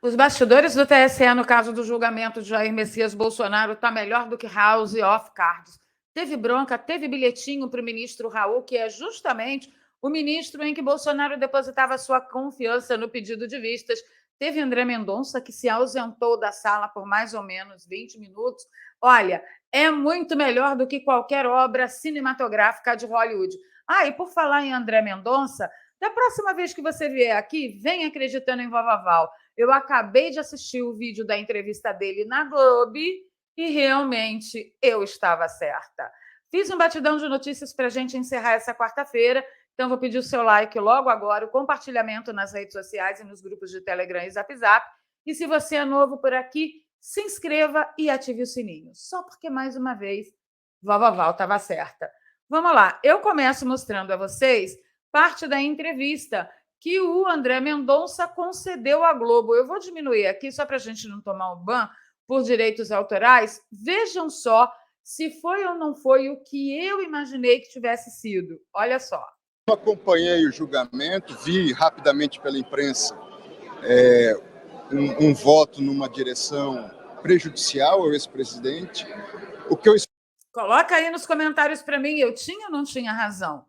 Os bastidores do TSE no caso do julgamento de Jair Messias Bolsonaro está melhor do que House of Cards. Teve bronca, teve bilhetinho para o ministro Raul, que é justamente o ministro em que Bolsonaro depositava sua confiança no pedido de vistas. Teve André Mendonça, que se ausentou da sala por mais ou menos 20 minutos. Olha, é muito melhor do que qualquer obra cinematográfica de Hollywood. Ah, e por falar em André Mendonça, da próxima vez que você vier aqui, vem acreditando em Vovaval. Eu acabei de assistir o vídeo da entrevista dele na Globo e realmente eu estava certa. Fiz um batidão de notícias para a gente encerrar essa quarta-feira, então vou pedir o seu like logo agora, o compartilhamento nas redes sociais e nos grupos de Telegram e Zap Zap. E se você é novo por aqui, se inscreva e ative o sininho. Só porque, mais uma vez, Vovaval estava certa. Vamos lá, eu começo mostrando a vocês parte da entrevista que o André Mendonça concedeu à Globo. Eu vou diminuir aqui só para a gente não tomar um ban por direitos autorais. Vejam só se foi ou não foi o que eu imaginei que tivesse sido. Olha só. Eu acompanhei o julgamento, vi rapidamente pela imprensa um voto numa direção prejudicial ao ex-presidente. O que eu... Coloca aí nos comentários para mim, eu tinha ou não tinha razão?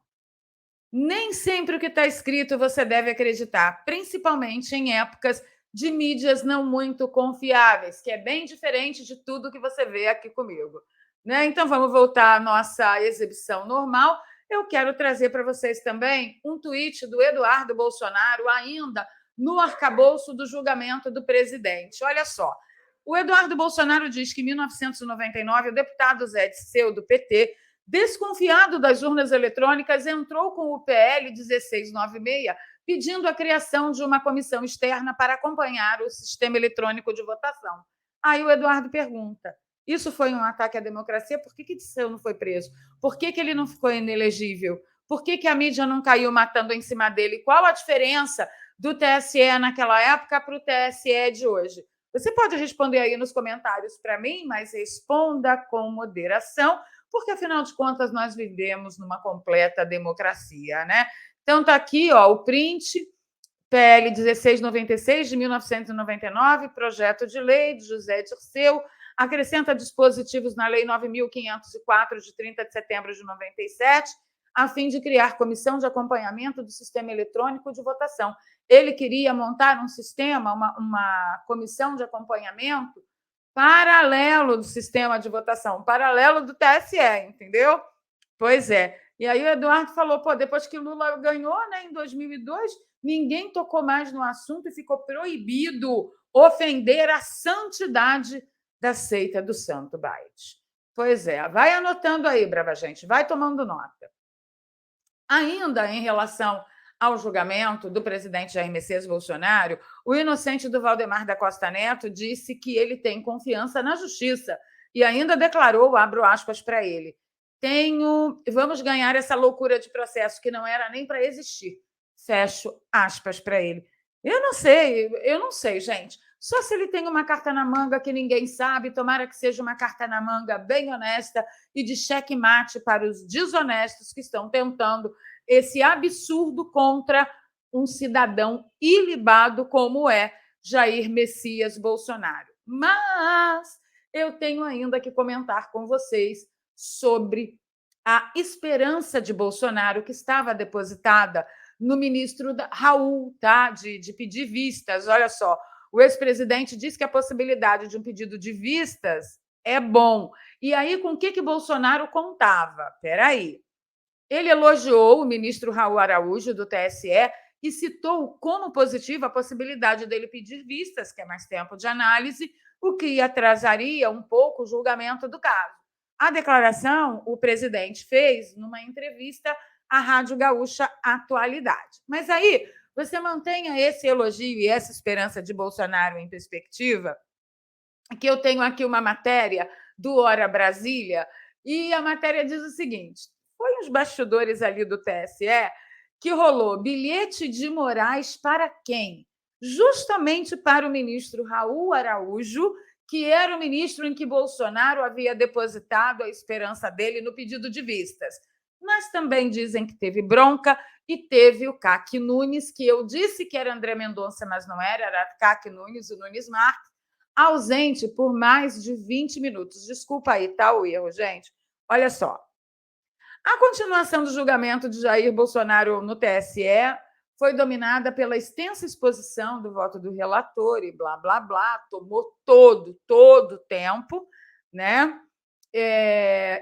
Nem sempre o que está escrito você deve acreditar, principalmente em épocas de mídias não muito confiáveis, que é bem diferente de tudo que você vê aqui comigo. Né? Então, vamos voltar à nossa exibição normal. Eu quero trazer para vocês também um tweet do Eduardo Bolsonaro, ainda no arcabouço do julgamento do presidente. Olha só, o Eduardo Bolsonaro diz que em 1999 o deputado Zé Disseu, do PT, desconfiado das urnas eletrônicas, entrou com o PL 1696, pedindo a criação de uma comissão externa para acompanhar o sistema eletrônico de votação. Aí o Eduardo pergunta, isso foi um ataque à democracia? Por que Disseu não foi preso? Por que ele não ficou inelegível? Por que a mídia não caiu matando em cima dele? Qual a diferença do TSE naquela época para o TSE de hoje? Você pode responder aí nos comentários para mim, mas responda com moderação, porque, afinal de contas, nós vivemos numa completa democracia, né? Então, está aqui ó, o print, PL 1696, de 1999, projeto de lei de José Dirceu, acrescenta dispositivos na Lei 9.504, de 30 de setembro de 97, a fim de criar comissão de acompanhamento do sistema eletrônico de votação. Ele queria montar um sistema, uma comissão de acompanhamento paralelo do sistema de votação, paralelo do TSE, entendeu? Pois é. E aí o Eduardo falou, pô, depois que Lula ganhou, né, em 2002, ninguém tocou mais no assunto e ficou proibido ofender a santidade da seita do Santo Baite. Pois é, vai anotando aí, brava gente, vai tomando nota. Ainda em relação ao julgamento do presidente Jair Messias Bolsonaro, o inocente do Valdemar da Costa Neto disse que ele tem confiança na justiça e ainda declarou, abro aspas para ele, vamos ganhar essa loucura de processo que não era nem para existir. Fecho aspas para ele. Eu não sei, gente. Só se ele tem uma carta na manga que ninguém sabe, tomara que seja uma carta na manga bem honesta e de checkmate para os desonestos que estão tentando esse absurdo contra um cidadão ilibado como é Jair Messias Bolsonaro. Mas eu tenho ainda que comentar com vocês sobre a esperança de Bolsonaro que estava depositada no ministro Raul, tá? de pedir vistas. Olha só, o ex-presidente disse que a possibilidade de um pedido de vistas é bom. E aí, com o que Bolsonaro contava? Espera aí. Ele elogiou o ministro Raul Araújo, do TSE, e citou como positiva a possibilidade dele pedir vistas, que é mais tempo de análise, o que atrasaria um pouco o julgamento do caso. A declaração o presidente fez numa entrevista à Rádio Gaúcha Atualidade. Mas aí, você mantenha esse elogio e essa esperança de Bolsonaro em perspectiva, que eu tenho aqui uma matéria do Hora Brasília, e a matéria diz o seguinte, foi uns bastidores ali do TSE que rolou bilhete de Moraes para quem? Justamente para o ministro Raul Araújo, que era o ministro em que Bolsonaro havia depositado a esperança dele no pedido de vistas. Mas também dizem que teve bronca, e teve o CAC Nunes, que eu disse que era André Mendonça, mas não era, era CAC Nunes, o Nunes Marques, ausente por mais de 20 minutos. Desculpa aí, tá o erro, gente. Olha só. A continuação do julgamento de Jair Bolsonaro no TSE foi dominada pela extensa exposição do voto do relator e blá, blá, blá, tomou todo o tempo, né?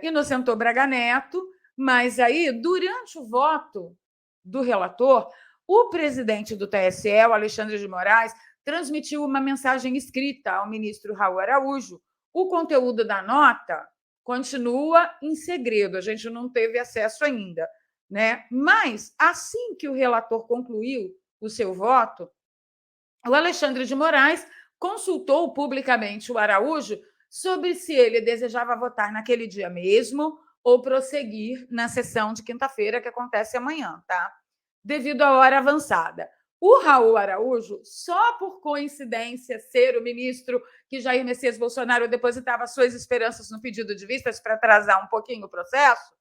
Inocentou Braga Neto, mas aí, durante o voto do relator, o presidente do TSE, o Alexandre de Moraes, transmitiu uma mensagem escrita ao ministro Raul Araújo. O conteúdo da nota continua em segredo, a gente não teve acesso ainda, né? Mas, assim que o relator concluiu o seu voto, o Alexandre de Moraes consultou publicamente o Araújo sobre se ele desejava votar naquele dia mesmo ou prosseguir na sessão de quinta-feira, que acontece amanhã, tá? Devido à hora avançada. O Raul Araújo, só por coincidência ser o ministro que Jair Messias Bolsonaro depositava suas esperanças no pedido de vistas para atrasar um pouquinho o processo,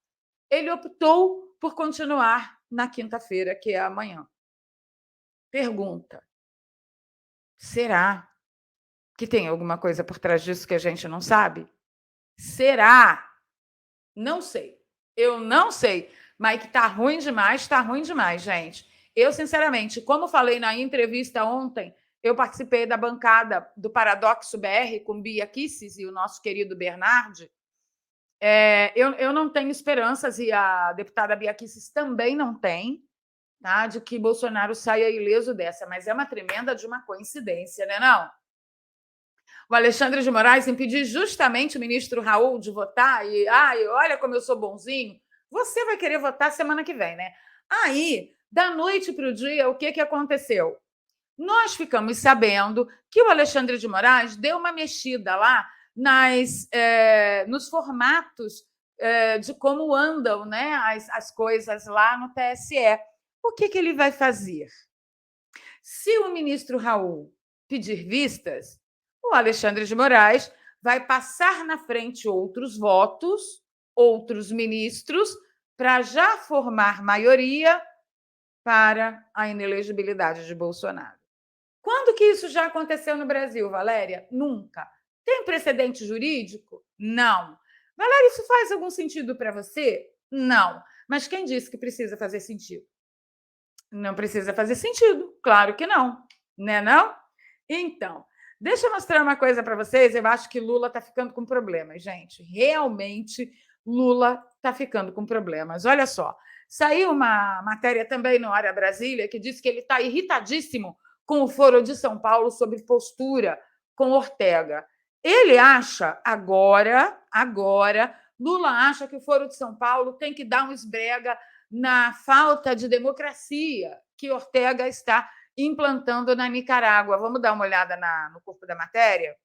ele optou por continuar na quinta-feira, que é amanhã. Pergunta: será que tem alguma coisa por trás disso que a gente não sabe? Será? Não sei. Eu não sei. Mas que tá ruim demais, gente. Eu, sinceramente, como falei na entrevista ontem, eu participei da bancada do Paradoxo BR com Bia Kicis e o nosso querido Bernardi. Eu não tenho esperanças, e a deputada Bia Kicis também não tem, tá, de que Bolsonaro saia ileso dessa, mas é uma tremenda de uma coincidência, né, não? O Alexandre de Moraes impedir justamente o ministro Raul de votar e, olha como eu sou bonzinho, você vai querer votar semana que vem, né? Aí, da noite para o dia, o que aconteceu? Nós ficamos sabendo que o Alexandre de Moraes deu uma mexida lá nos formatos de como andam, né, as coisas lá no TSE. O que ele vai fazer? Se o ministro Raul pedir vistas, o Alexandre de Moraes vai passar na frente outros votos, outros ministros, para já formar maioria para a inelegibilidade de Bolsonaro. Quando que isso já aconteceu no Brasil, Valéria? Nunca. Tem precedente jurídico? Não. Valéria, isso faz algum sentido para você? Não. Mas quem disse que precisa fazer sentido? Não precisa fazer sentido, claro que não, né não? Então, deixa eu mostrar uma coisa para vocês, eu acho que Lula está ficando com problemas, gente, realmente Lula está ficando com problemas. Olha só, saiu uma matéria também no Hora Brasília que diz que ele está irritadíssimo com o Foro de São Paulo sobre postura com Ortega. Ele acha agora, Lula acha que o Foro de São Paulo tem que dar um esbrega na falta de democracia que Ortega está implantando na Nicarágua. Vamos dar uma olhada no corpo da matéria?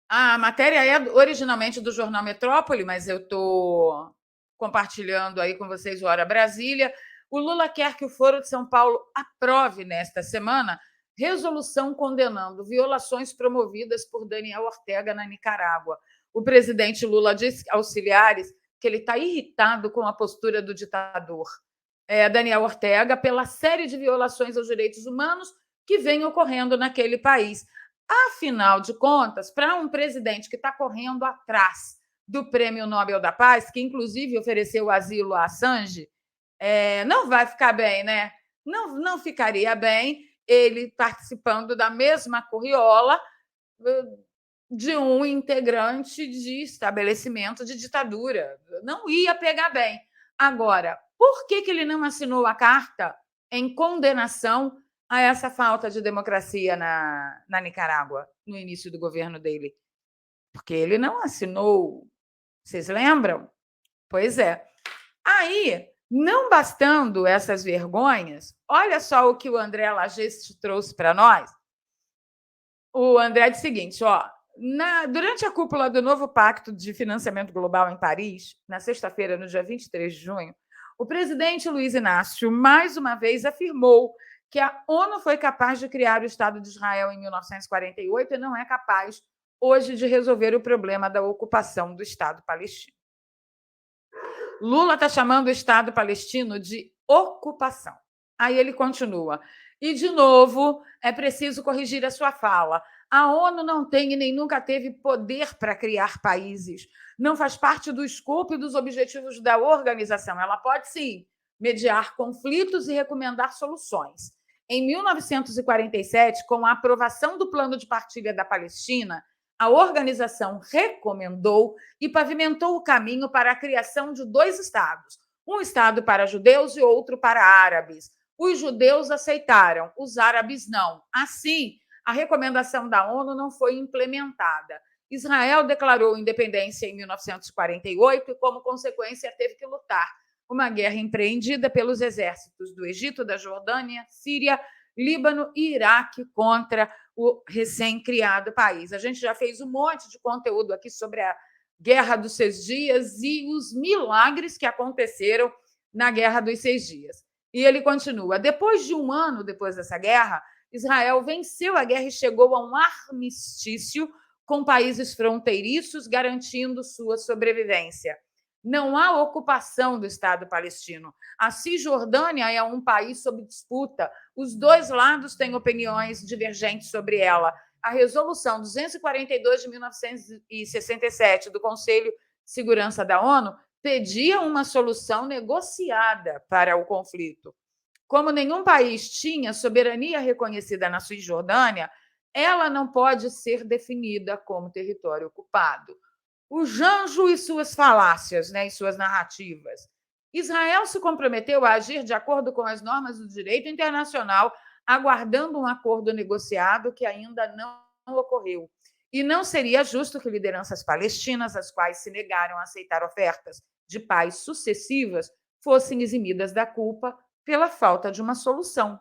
A matéria é originalmente do jornal Metrópole, mas eu estou compartilhando aí com vocês o Hora Brasília. O Lula quer que o Foro de São Paulo aprove nesta semana resolução condenando violações promovidas por Daniel Ortega na Nicarágua. O presidente Lula disse aos auxiliares que ele está irritado com a postura do ditador Daniel Ortega pela série de violações aos direitos humanos que vem ocorrendo naquele país. Afinal de contas, para um presidente que está correndo atrás do Prêmio Nobel da Paz, que inclusive ofereceu asilo a Assange, não vai ficar bem, né? Não ficaria bem ele participando da mesma corriola de um integrante de estabelecimento de ditadura. Não ia pegar bem. Agora, por que ele não assinou a carta em condenação a essa falta de democracia na Nicarágua, no início do governo dele? Porque ele não assinou. Vocês lembram? Pois é. Aí, não bastando essas vergonhas, olha só o que o André Lageste trouxe para nós. O André diz o seguinte, durante a cúpula do novo Pacto de Financiamento Global em Paris, na sexta-feira, no dia 23 de junho, o presidente Luiz Inácio, mais uma vez, afirmou que a ONU foi capaz de criar o Estado de Israel em 1948 e não é capaz, hoje, de resolver o problema da ocupação do Estado palestino. Lula está chamando o Estado palestino de ocupação. Aí ele continua. E, de novo, é preciso corrigir a sua fala. A ONU não tem e nem nunca teve poder para criar países. Não faz parte do escopo e dos objetivos da organização. Ela pode, sim, mediar conflitos e recomendar soluções. Em 1947, com a aprovação do Plano de Partilha da Palestina, a organização recomendou e pavimentou o caminho para a criação de 2 estados, um estado para judeus e outro para árabes. Os judeus aceitaram, os árabes não. Assim, a recomendação da ONU não foi implementada. Israel declarou independência em 1948 e, como consequência, teve que lutar uma guerra empreendida pelos exércitos do Egito, da Jordânia, Síria, Líbano e Iraque contra o recém-criado país. A gente já fez um monte de conteúdo aqui sobre a Guerra dos 6 Dias e os milagres que aconteceram na Guerra dos 6 Dias. E ele continua: depois de um ano depois dessa guerra, Israel venceu a guerra e chegou a um armistício com países fronteiriços, garantindo sua sobrevivência. Não há ocupação do Estado palestino. A Cisjordânia é um país sob disputa. Os 2 lados têm opiniões divergentes sobre ela. A Resolução 242 de 1967 do Conselho de Segurança da ONU pedia uma solução negociada para o conflito. Como nenhum país tinha soberania reconhecida na Cisjordânia, ela não pode ser definida como território ocupado. O Janjo e suas falácias, né, e suas narrativas. Israel se comprometeu a agir de acordo com as normas do direito internacional, aguardando um acordo negociado que ainda não ocorreu. E não seria justo que lideranças palestinas, as quais se negaram a aceitar ofertas de paz sucessivas, fossem eximidas da culpa pela falta de uma solução.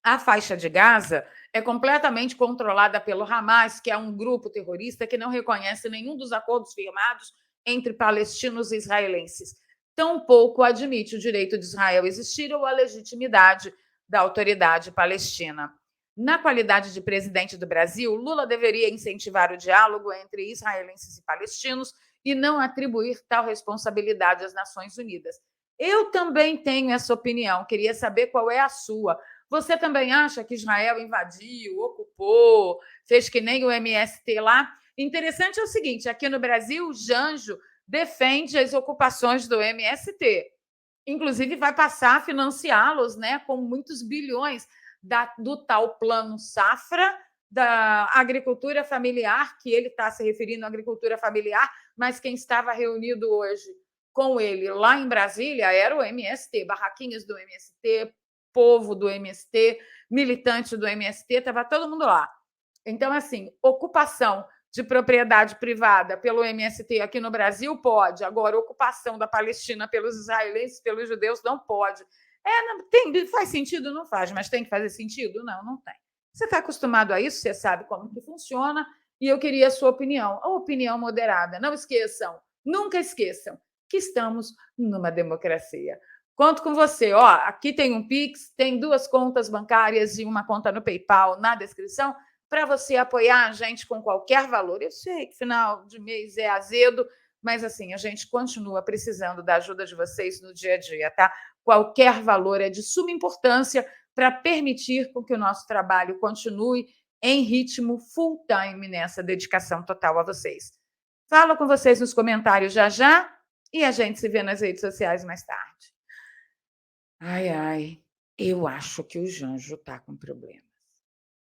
A faixa de Gaza é completamente controlada pelo Hamas, que é um grupo terrorista que não reconhece nenhum dos acordos firmados entre palestinos e israelenses. Tampouco admite o direito de Israel existir ou a legitimidade da autoridade palestina. Na qualidade de presidente do Brasil, Lula deveria incentivar o diálogo entre israelenses e palestinos e não atribuir tal responsabilidade às Nações Unidas. Eu também tenho essa opinião, queria saber qual é a sua. Você também acha que Israel invadiu, ocupou, fez que nem o MST lá? Interessante é o seguinte, aqui no Brasil, o Janjo defende as ocupações do MST. Inclusive, vai passar a financiá-los, né, com muitos bilhões do tal Plano Safra, da agricultura familiar, que ele está se referindo à agricultura familiar, mas quem estava reunido hoje com ele lá em Brasília era o MST, barraquinhas do MST, povo do MST, militante do MST, estava todo mundo lá. Então, assim, ocupação de propriedade privada pelo MST aqui no Brasil pode, agora ocupação da Palestina pelos israelenses, pelos judeus, não pode. Faz sentido? Não faz, mas tem que fazer sentido? Não, não tem. Você está acostumado a isso, você sabe como que funciona, e eu queria a sua opinião, a opinião moderada. Não esqueçam, nunca esqueçam que estamos numa democracia. Conto com você. Ó, aqui tem um Pix, tem 2 contas bancárias e uma conta no PayPal na descrição para você apoiar a gente com qualquer valor. Eu sei que final de mês é azedo, mas assim, a gente continua precisando da ajuda de vocês no dia a dia, tá? Qualquer valor é de suma importância para permitir com que o nosso trabalho continue em ritmo full time nessa dedicação total a vocês. Falo com vocês nos comentários já já e a gente se vê nas redes sociais mais tarde. Ai, eu acho que o Janjo está com problema.